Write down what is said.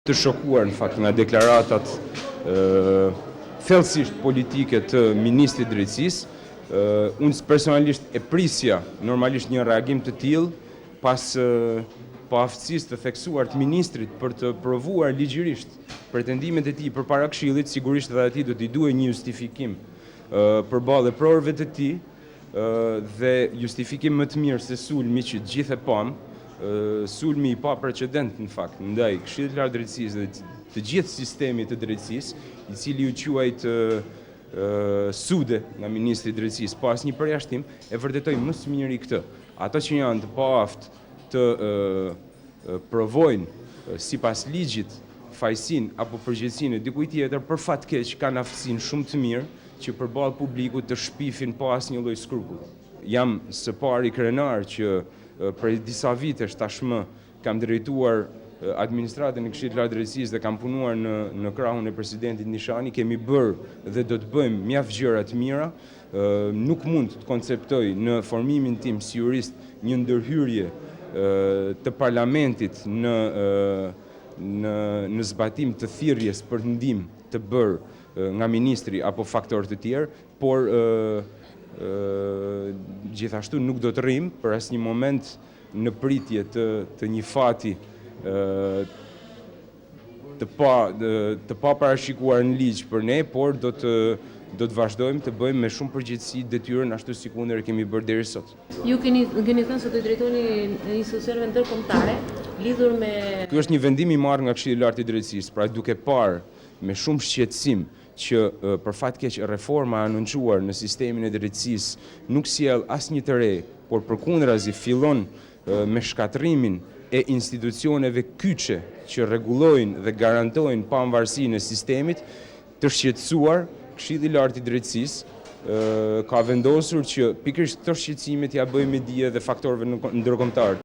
Të shokuar në fakt nga deklaratat thellësisht politike të Ministrit Drejtësisë. Unë personalisht e prisja normalisht një reagim të tillë pas paaftësisë të theksuar të ministrit për të provuar ligjërisht pretendimet e tij përpara Këshillit. Sigurisht edhe atij do t'i duhej një justifikim përballë provave të tij dhe justifikim më të mirë se sulmi që gjithë e pam. Sulmi i pa precedent në fakt ndaj Këshillit Lartë Drejtësisë dhe të gjithë sistemit të drejtësisë, i cili u quajt sude nga Ministri i Drejtësisë pa asnjë përjashtim, e vërtetoi më së miri këtë. Ata që janë të paaftë të provojnë sipas ligjit fajsinë apo përgjegjësinë e dikujt tjetër, për fat keq kanë aftësinë shumë të mirë që përballë publikut të shpifin pa asnjë lloj skrupulli. Jam së pari krenar që prej disa vitesh tashmë kam drejtuar administratën e Këshillit Lartë Drejtësisë dhe kam punuar në krahun e presidentit Nishani. Kemi bërë dhe do të bëjmë mjaft gjëra të mira. Nuk mund të konceptoj në formimin tim si jurist një ndërhyrje të parlamentit në zbatim të thirrjes për ndihmë të bërë nga ministri apo faktorë të tjerë, por gjithashtu nuk do të rrim për asnjë moment në pritje të një fati të pa parashikuar në ligj për ne, por do të vazhdojmë të bëjmë me shumë përgjegjësi detyrën ashtu si kundër e kemi bërë deri sot. Ju keni thënë se do të drejtoni institucione ndërkombëtare lidhur me... Ky është një vendim i marrë nga Këshilli i Lartë i Drejtësisë, pra duke parë me shumë shqetësim që për fat keq reforma e anuncuar në sistemin e drejtësisë nuk sjell asnjë të re, por përkundrazi fillon me shkatrimin e institucioneve kyçe që rregullojnë dhe garantojnë pavarësinë e sistemit. Të shqetësuar, Këshilli i Lartë i Drejtësisë ka vendosur që pikërisht këto shqetësime t'ia bëjë me dije dhe faktorëve ndërkombëtar.